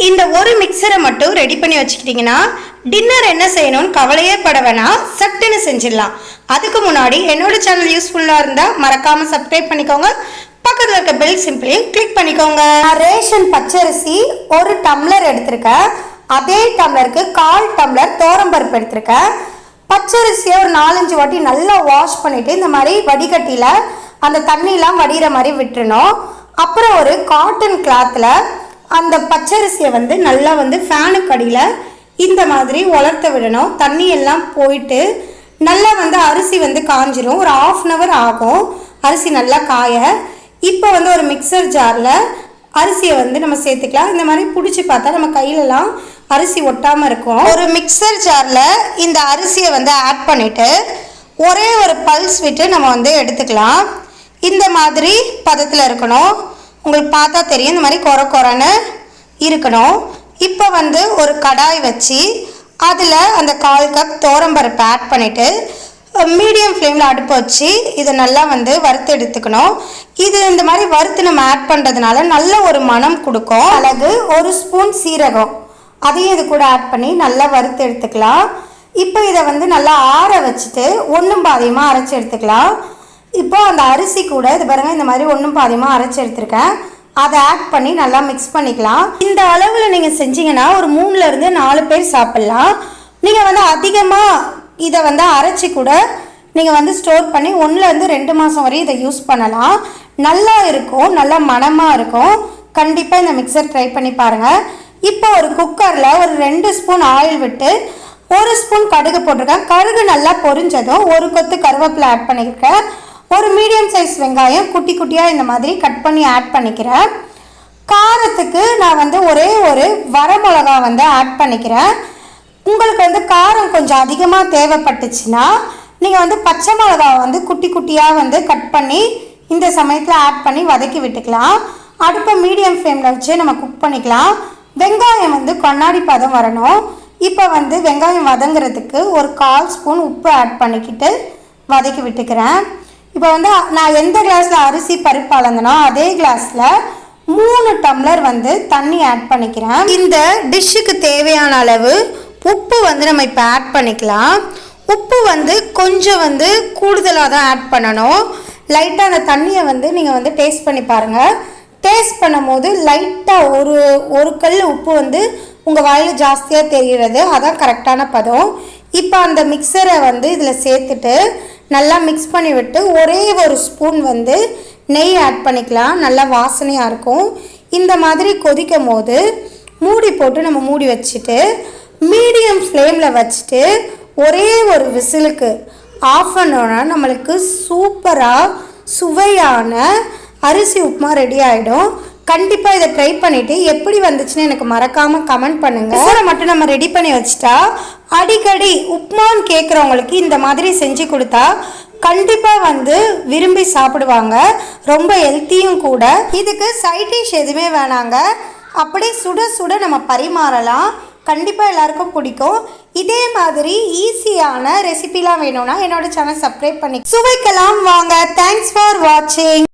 இந்த ஒரு மிக்சரை மட்டும் ரெடி பண்ணி வச்சுக்கிட்டிங்கன்னா டின்னர் என்ன செய்யணும்னு கவலையே பட வேணாம், சட்டுன்னு செஞ்சிடலாம். அதுக்கு முன்னாடி என்னோட சேனல் யூஸ்ஃபுல்லாக இருந்தால் மறக்காமல் சப்ஸ்கிரைப் பண்ணிக்கோங்க, பக்கத்தில் இருக்க பெல் சிம்பிளையும் கிளிக் பண்ணிக்கோங்க. ரேஷன் பச்சரிசி 1 டம்ளர் எடுத்திருக்கேன். அதே டம்ளருக்கு 1/4 டம்ளர் தோரம்பருப்பு எடுத்திருக்கேன். பச்சரிசியை ஒரு 4-5 வாட்டி நல்லா வாஷ் பண்ணிவிட்டு இந்த மாதிரி வடிகட்டியில் அந்த தண்ணியெலாம் வடிகிற மாதிரி விட்டுறணும். அப்புறம் ஒரு காட்டன் கிளாத்தில் அந்த பச்சரிசியை நல்லா ஃபேனுக்கு அடியில் இந்த மாதிரி உலர்த்த விடணும். தண்ணி எல்லாம் போயிட்டு நல்லா அரிசி காஞ்சிரும். ஒரு 1/2 hour ஆகும் அரிசி நல்லா காய. இப்போ ஒரு மிக்சர் ஜாரில் அரிசியை நம்ம சேர்த்துக்கலாம். இந்த மாதிரி பிடிச்சி பார்த்தா நம்ம கையிலலாம் அரிசி ஒட்டாமல் இருக்கும். ஒரு மிக்சர் ஜாரில் இந்த அரிசியை ஆட் பண்ணிவிட்டு ஒரே ஒரு பல்ஸ் விட்டு நம்ம எடுத்துக்கலாம். இந்த மாதிரி பதத்தில் இருக்கணும். உங்களுக்கு பார்த்தா தெரியும், இந்த மாதிரி கொர கொரன்னு இருக்கணும். இப்போ ஒரு கடாய் வச்சு அதில் அந்த 1/4 கப் தோரம்பருப்பு ஆட் பண்ணிவிட்டு மீடியம் ஃப்ளேமில் அடுப்பு வச்சு இதை நல்லா வறுத்து எடுத்துக்கணும். இது இந்த மாதிரி வறுத்து நம்ம ஆட் பண்ணுறதுனால நல்ல ஒரு மனம் கொடுக்கும். மிளகு, 1 ஸ்பூன் சீரகம், அதையும் இது கூட ஆட் பண்ணி நல்லா வறுத்து எடுத்துக்கலாம். இப்போ இதை நல்லா ஆற வச்சுட்டு 1 பாதியமாக அரைச்சி எடுத்துக்கலாம். இப்போ அந்த அரிசி கூட இது பாருங்கள், இந்த மாதிரி 1 பாதியமாக அரைச்சி எடுத்துருக்கேன். அதை ஆட் பண்ணி நல்லா மிக்ஸ் பண்ணிக்கலாம். இந்த அளவில் நீங்கள் செஞ்சீங்கன்னா ஒரு 3லேருந்து 4 பேர் சாப்பிட்லாம். நீங்கள் அதிகமாக இதை அரைச்சி கூட நீங்கள் ஸ்டோர் பண்ணி 1லேருந்து 2 மாதம் வரையும் இதை யூஸ் பண்ணலாம். நல்லா இருக்கும், நல்லா மணமாக இருக்கும். கண்டிப்பாக இந்த மிக்சர் ட்ரை பண்ணி பாருங்கள். இப்போ ஒரு குக்கரில் ஒரு 2 ஸ்பூன் ஆயில் விட்டு 1 ஸ்பூன் கடுகு போட்டிருக்கேன். கடுகு நல்லா பொரிஞ்சதும் 1 கொத்து கருவேப்பிலை ஆட் பண்ணியிருக்கேன். ஒரு மீடியம் சைஸ் வெங்காயம் குட்டி குட்டியாக இந்த மாதிரி கட் பண்ணி ஆட் பண்ணிக்கிறேன். காரத்துக்கு நான் ஒரே ஒரு வரமிளகா ஆட் பண்ணிக்கிறேன். உங்களுக்கு காரம் கொஞ்சம் அதிகமாக தேவைப்பட்டுச்சுன்னா நீங்கள் பச்சை மிளகாவை குட்டி குட்டியாக கட் பண்ணி இந்த சமயத்தில் ஆட் பண்ணி வதக்கி விட்டுக்கலாம். அடுப்பை மீடியம் ஃப்ளேமில் வச்சு நம்ம குக் பண்ணிக்கலாம். வெங்காயம் கண்ணாடி பதம் வரணும். இப்போ வெங்காயம் வதங்கிறதுக்கு ஒரு 1/4 ஸ்பூன் உப்பு ஆட் பண்ணிக்கிட்டு வதக்கி விட்டுக்கிறேன். இப்போ நான் எந்த கிளாஸில் அரிசி பருப்பு அளந்தனோ அதே கிளாஸில் 3 டம்ளர் தண்ணி ஆட் பண்ணிக்கிறேன். இந்த டிஷ்ஷுக்கு தேவையான அளவு உப்பு நம்ம இப்போ ஆட் பண்ணிக்கலாம். உப்பு கொஞ்சம் கூடுதலாக தான் ஆட் பண்ணணும். லைட்டாக அந்த தண்ணியை நீங்கள் டேஸ்ட் பண்ணி பாருங்கள். டேஸ்ட் பண்ணும் போது லைட்டாக ஒரு கல் உப்பு உங்கள் வாயில் ஜாஸ்தியாக தெரிகிறது, அதான் கரெக்டான பதம். இப்போ அந்த மிக்சரை இதில் சேர்த்துட்டு நல்லா மிக்ஸ் பண்ணி விட்டு ஒரே ஒரு ஸ்பூன் நெய் ஆட் பண்ணிக்கலாம். நல்லா வாசனையாக இருக்கும். இந்த மாதிரி கொதிக்கும் போது மூடி போட்டு நம்ம மூடி வச்சுட்டு மீடியம் ஃப்ளேமில் வச்சுட்டு ஒரே ஒரு விசிலுக்கு ஆஃப் பண்ணோன்னா நம்மளுக்கு சூப்பராக சுவையான அரிசி உப்புமா ரெடி ஆகிடும். கண்டிப்பாக இதை ட்ரை பண்ணிவிட்டு எப்படி வந்துச்சுன்னு எனக்கு மறக்காமல் கமெண்ட் பண்ணுங்கள். இதை மட்டும் நம்ம ரெடி பண்ணி வச்சுட்டா அடிக்கடி உப்புமான்னு கேட்குறவங்களுக்கு இந்த மாதிரி செஞ்சு கொடுத்தா கண்டிப்பாக விரும்பி சாப்பிடுவாங்க. ரொம்ப ஹெல்த்தியும் கூட. இதுக்கு சைட் டிஷ் எதுவுமே வேணாங்க, அப்படியே சுட சுட நம்ம பரிமாறலாம். கண்டிப்பாக எல்லாருக்கும் பிடிக்கும். இதே மாதிரி ஈஸியான ரெசிபிலாம் வேணும்னா என்னோட சேனல் சப்ஸ்கிரைப் பண்ணி சுவைக்கலாம் வாங்க. தேங்க்ஸ் ஃபார் வாட்சிங்.